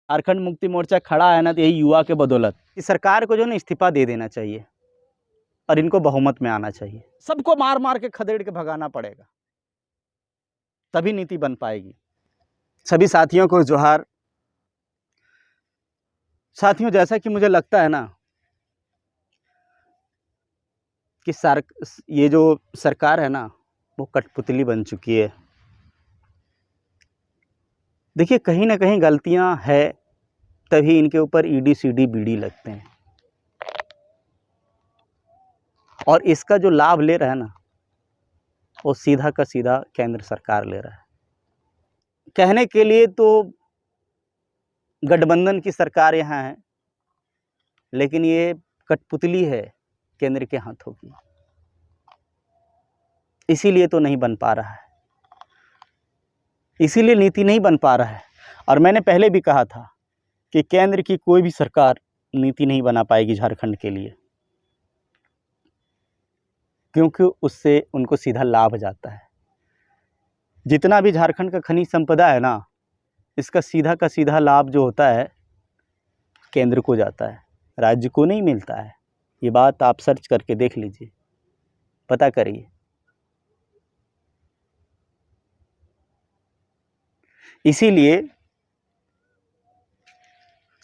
झारखंड मुक्ति मोर्चा खड़ा है ना तो यही युवा के बदौलत कि सरकार को जो ना इस्तीफा दे देना चाहिए और इनको बहुमत में आना चाहिए। सबको मार मार के खदेड़ के भगाना पड़ेगा, तभी नीति बन पाएगी। सभी साथियों को जोहार। साथियों, जैसा कि मुझे लगता है ना कि ये जो सरकार है ना वो कठपुतली बन चुकी है। देखिए, कहीं ना कहीं गलतियां है, तभी इनके ऊपर ईडी सीडी बीडी लगते हैं और इसका जो लाभ ले रहा है ना वो सीधा का सीधा केंद्र सरकार ले रहा है। कहने के लिए तो गठबंधन की सरकार यहाँ है, लेकिन ये कठपुतली है केंद्र के हाथों की, इसीलिए तो नहीं बन पा रहा है, इसीलिए नीति नहीं बन पा रहा है। और मैंने पहले भी कहा था कि केंद्र की कोई भी सरकार नीति नहीं बना पाएगी झारखंड के लिए, क्योंकि उससे उनको सीधा लाभ जाता है। जितना भी झारखंड का खनिज संपदा है ना, इसका सीधा का सीधा लाभ जो होता है केंद्र को जाता है, राज्य को नहीं मिलता है। ये बात आप सर्च करके देख लीजिए, पता करिए। इसीलिए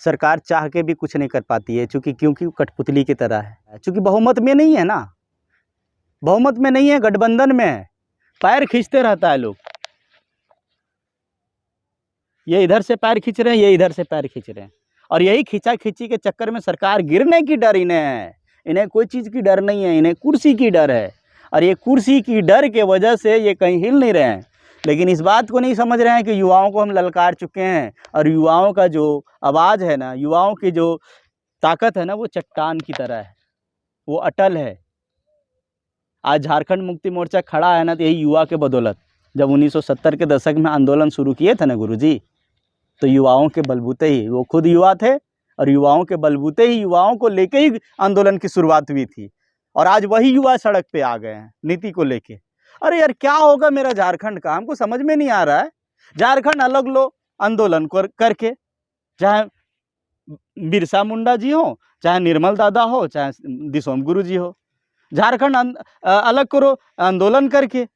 सरकार चाह के भी कुछ नहीं कर पाती है, क्योंकि कठपुतली की तरह है। चूंकि बहुमत में नहीं है ना, बहुमत में नहीं है, गठबंधन में है, पैर खींचते रहता है लोग। ये इधर से पैर खींच रहे हैं, ये इधर से पैर खींच रहे हैं, और यही खींचा खींची के चक्कर में सरकार गिरने की डर इन्हें है। इन्हें कोई चीज़ की डर नहीं है, इन्हें कुर्सी की डर है, और ये कुर्सी की डर के वजह से ये कहीं हिल नहीं रहे हैं। लेकिन इस बात को नहीं समझ रहे हैं कि युवाओं को हम ललकार चुके हैं, और युवाओं का जो आवाज़ है ना, युवाओं की जो ताकत है ना, वो चट्टान की तरह है, वो अटल है। आज झारखंड मुक्ति मोर्चा खड़ा है ना तो यही युवा के बदौलत। जब 1970 के दशक में आंदोलन शुरू किए थे ना गुरुजी, तो युवाओं के बलबूते ही, वो खुद युवा थे और युवाओं के बलबूते ही, युवाओं को लेके ही आंदोलन की शुरुआत हुई थी। और आज वही युवा सड़क पे आ गए हैं नीति को लेके। अरे यार, क्या होगा मेरा झारखंड का, हमको समझ में नहीं आ रहा है। झारखंड अलग लो आंदोलन करके, चाहे बिरसा मुंडा जी हो, चाहे निर्मल दादा हो, चाहे दिसोम गुरु जी हो। झारखंड अलग करो आंदोलन करके,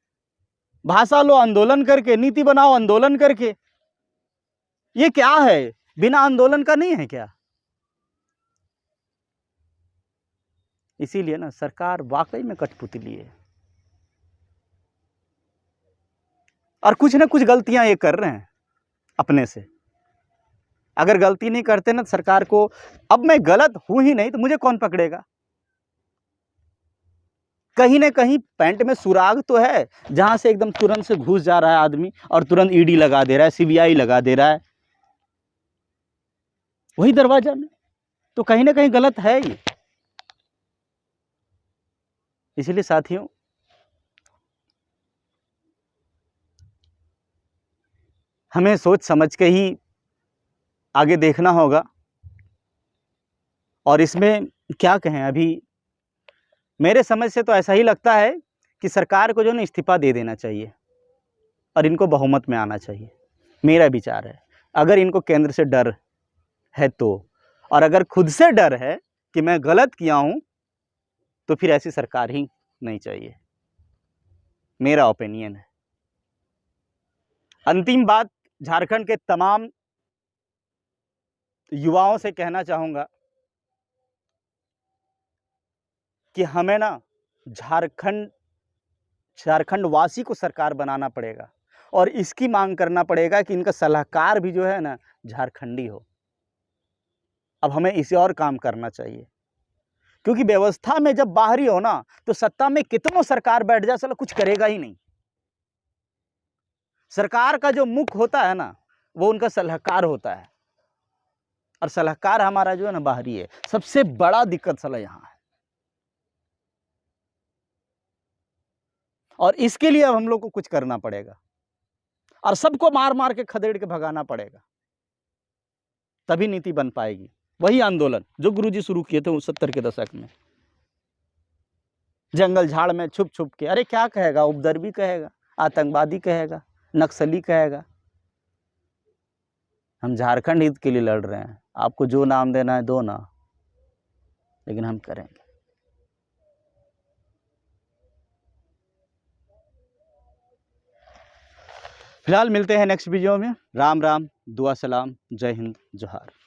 भाषा लो आंदोलन करके, नीति बनाओ आंदोलन करके। ये क्या है, बिना आंदोलन का नहीं है क्या? इसीलिए ना सरकार वाकई में कठपुतली है, और कुछ ना कुछ गलतियां ये कर रहे हैं अपने से। अगर गलती नहीं करते ना सरकार को, अब मैं गलत हूं ही नहीं तो मुझे कौन पकड़ेगा? कहीं ना कहीं पैंट में सुराग तो है, जहां से एकदम तुरंत से घुस जा रहा है आदमी और तुरंत ईडी लगा दे रहा है, सीबीआई लगा दे रहा है, वही दरवाजा में। तो कहीं ना कहीं गलत है ये। इसलिए साथियों, हमें सोच समझ के ही आगे देखना होगा। और इसमें क्या कहें, अभी मेरे समझ से तो ऐसा ही लगता है कि सरकार को जो ना इस्तीफा दे देना चाहिए और इनको बहुमत में आना चाहिए, मेरा विचार है। अगर इनको केंद्र से डर है तो, और अगर खुद से डर है कि मैं गलत किया हूं, तो फिर ऐसी सरकार ही नहीं चाहिए, मेरा ओपिनियन है। अंतिम बात झारखंड के तमाम युवाओं से कहना चाहूँगा कि हमें ना झारखंड वासी को सरकार बनाना पड़ेगा, और इसकी मांग करना पड़ेगा कि इनका सलाहकार भी जो है ना झारखंडी हो। अब हमें इसे और काम करना चाहिए, क्योंकि व्यवस्था में जब बाहरी हो ना तो सत्ता में कितनों सरकार बैठ जाए, साला कुछ करेगा ही नहीं। सरकार का जो मुख होता है ना वो उनका सलाहकार होता है, और सलाहकार हमारा जो है ना बाहरी है। सबसे बड़ा दिक्कत साला यहाँ है, और इसके लिए अब हम लोग को कुछ करना पड़ेगा, और सबको मार मार के खदेड़ के भगाना पड़ेगा, तभी नीति बन पाएगी। वही आंदोलन जो गुरुजी शुरू किए थे 70 के दशक में, जंगल झाड़ में छुप छुप के। अरे क्या कहेगा, उपद्रवी कहेगा, आतंकवादी कहेगा, नक्सली कहेगा, हम झारखंड हित के लिए लड़ रहे हैं। आपको जो नाम देना है दो ना, लेकिन हम करेंगे। फिलहाल मिलते हैं नेक्स्ट वीडियो में। राम राम, दुआ सलाम, जय हिंद, जोहार।